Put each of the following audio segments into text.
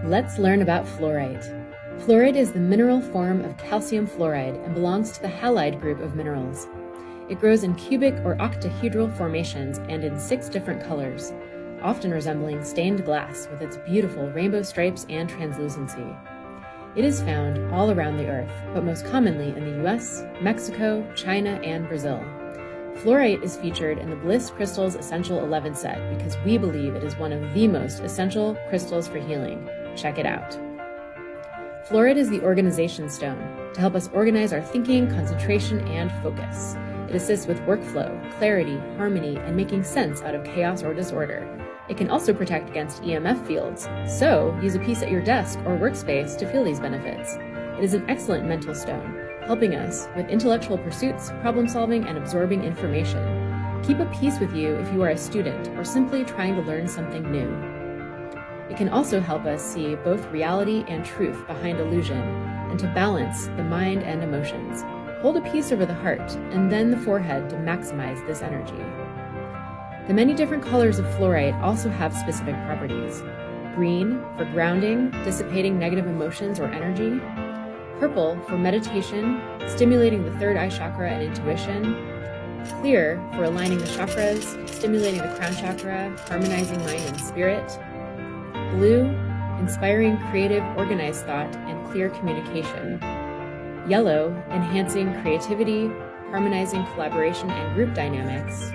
Let's learn about fluorite. Fluorite is the mineral form of calcium fluoride and belongs to the halide group of minerals. It grows in cubic or octahedral formations and in 6 different colors, often resembling stained glass with its beautiful rainbow stripes and translucency. It is found all around the Earth, but most commonly in the US, Mexico, China, and Brazil. Fluorite is featured in the Bliss Crystals Essential 11 set because we believe it is one of the most essential crystals for healing. Check it out. Fluorite is the organization stone to help us organize our thinking, concentration, and focus. It assists with workflow, clarity, harmony, and making sense out of chaos or disorder. It can also protect against EMF fields, so use a piece at your desk or workspace to feel these benefits. It is an excellent mental stone, helping us with intellectual pursuits, problem solving, and absorbing information. Keep a piece with you if you are a student or simply trying to learn something new. It can also help us see both reality and truth behind illusion, and to balance the mind and emotions. Hold a piece over the heart and then the forehead to maximize this energy. The many different colors of fluorite also have specific properties. Green for grounding, dissipating negative emotions or energy. Purple for meditation, stimulating the third eye chakra and intuition. Clear for aligning the chakras, stimulating the crown chakra, harmonizing mind and spirit. Blue, inspiring creative, organized thought and clear communication. Yellow, enhancing creativity, harmonizing collaboration and group dynamics.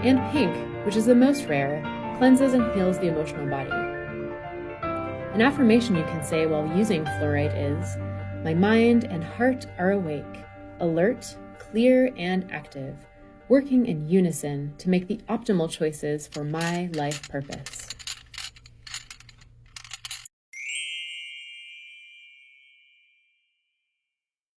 And pink, which is the most rare, cleanses and heals the emotional body. An affirmation you can say while using fluorite is, "My mind and heart are awake, alert, clear, and active, working in unison to make the optimal choices for my life purpose."